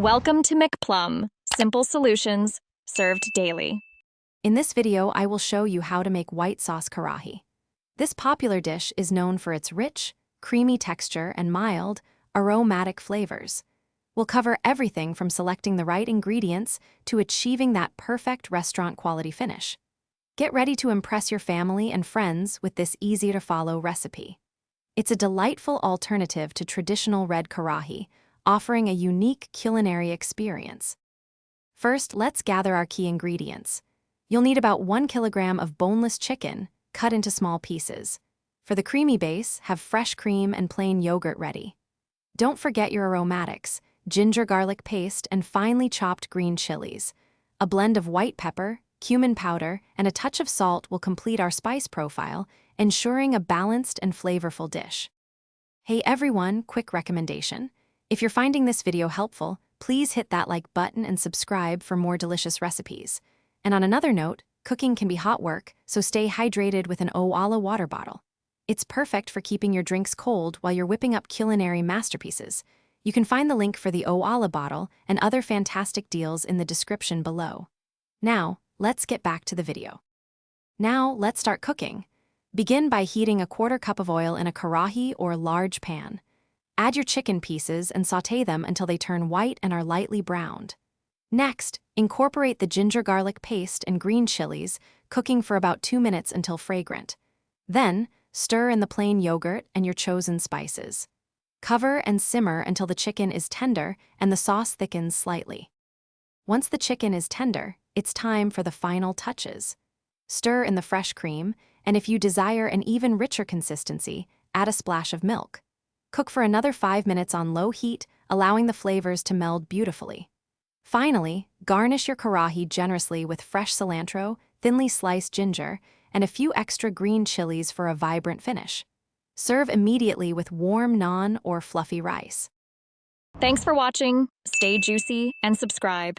Welcome to McPlum, simple solutions served daily. In this video, I will show you how to make white sauce karahi. This popular dish is known for its rich, creamy texture and mild, aromatic flavors. We'll cover everything from selecting the right ingredients to achieving that perfect restaurant-quality finish. Get ready to impress your family and friends with this easy-to-follow recipe. It's a delightful alternative to traditional red karahi, offering a unique culinary experience. First, let's gather our key ingredients. You'll need about 1 kilogram of boneless chicken, cut into small pieces. For the creamy base, have fresh cream and plain yogurt ready. Don't forget your aromatics, ginger garlic paste, and finely chopped green chilies. A blend of white pepper, cumin powder, and a touch of salt will complete our spice profile, ensuring a balanced and flavorful dish. Hey everyone, quick recommendation. If you're finding this video helpful, please hit that like button and subscribe for more delicious recipes. And on another note, cooking can be hot work, so stay hydrated with an Owala water bottle. It's perfect for keeping your drinks cold while you're whipping up culinary masterpieces. You can find the link for the Owala bottle and other fantastic deals in the description below. Now, let's get back to the video. Now, let's start cooking. Begin by heating a 1/4 cup of oil in a karahi or large pan. Add your chicken pieces and sauté them until they turn white and are lightly browned. Next, incorporate the ginger garlic paste and green chilies, cooking for about 2 minutes until fragrant. Then, stir in the plain yogurt and your chosen spices. Cover and simmer until the chicken is tender and the sauce thickens slightly. Once the chicken is tender, it's time for the final touches. Stir in the fresh cream, and if you desire an even richer consistency, add a splash of milk. Cook for another 5 minutes on low heat, allowing the flavors to meld beautifully. Finally, garnish your karahi generously with fresh cilantro, thinly sliced ginger, and a few extra green chilies for a vibrant finish. Serve immediately with warm naan or fluffy rice. Thanks for watching. Stay juicy and subscribe.